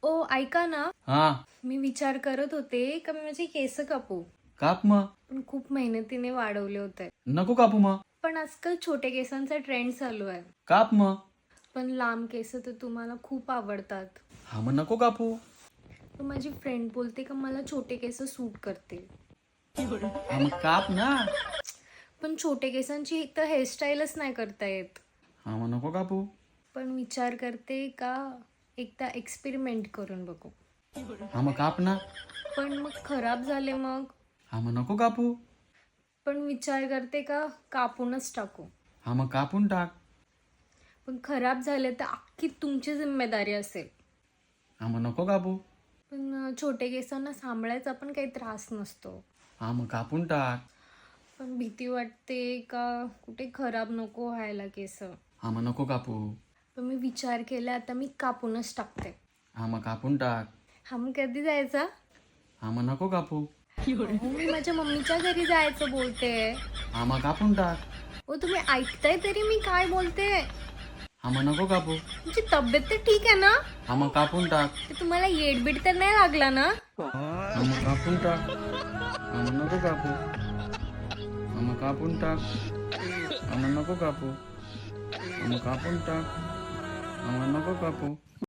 ओ ऐका ना, हा. मी विचार करत होते का मी माझे केस कापू, काप मग. पण खूप मेहनतीने वाढवले होते. नको कापू मग. पण आजकाल छोटे केसांचा ट्रेंड चालू आहे. काप मग. पण लांब केस तर तुम्हाला खूप आवडतात. हा मग नको कापू. पण माझी फ्रेंड बोलते का मला छोटे केस सूट करतील. हा मग काप ना. पण छोटे केसांची तर हेअरस्टाईलच नाही करता येत. हा मग नको कापू. पण विचार करते का एकदा एक्सपेरिमेंट करून बघू. हा मग काप ना. पण मग खराब झाले मग. हा मग नको कापू. पण विचार करते का कापूनच टाकू. हा मग कापून टाक. पण खराब झाले तर अख्खी तुमची जिम्मेदारी असेल. हा मग नको कापू. पण छोटे केसांना सांभाळायचा पण काही त्रास नसतो. हा मग कापून टाक. पण भीती वाटते का कुठे खराब नको व्हायला केस. हा मग नको कापू. पण मी विचार केला आता मी कापूनच टाकते. हा मग कापून टाक. हा मग कधी जायचा? हा मग नको कापू. मी माझ्या मम्मीच्या घरी जायचं बोलते. हा मग कापून टाक. ओ तुम्ही ऐकताय तरी मी काय बोलते? हा मग नको कापू. तुमची तब्येत तर ठीक आहे ना? हा मग कापून टाक. ते तुम्हाला येडबीड तर नाही लागला ना? हा मग कापून टाक. हा मग नको कापू. हा मग कापून टाक. हा मग नको कापू. हा मग कापून टाक. हा मग नको कापू.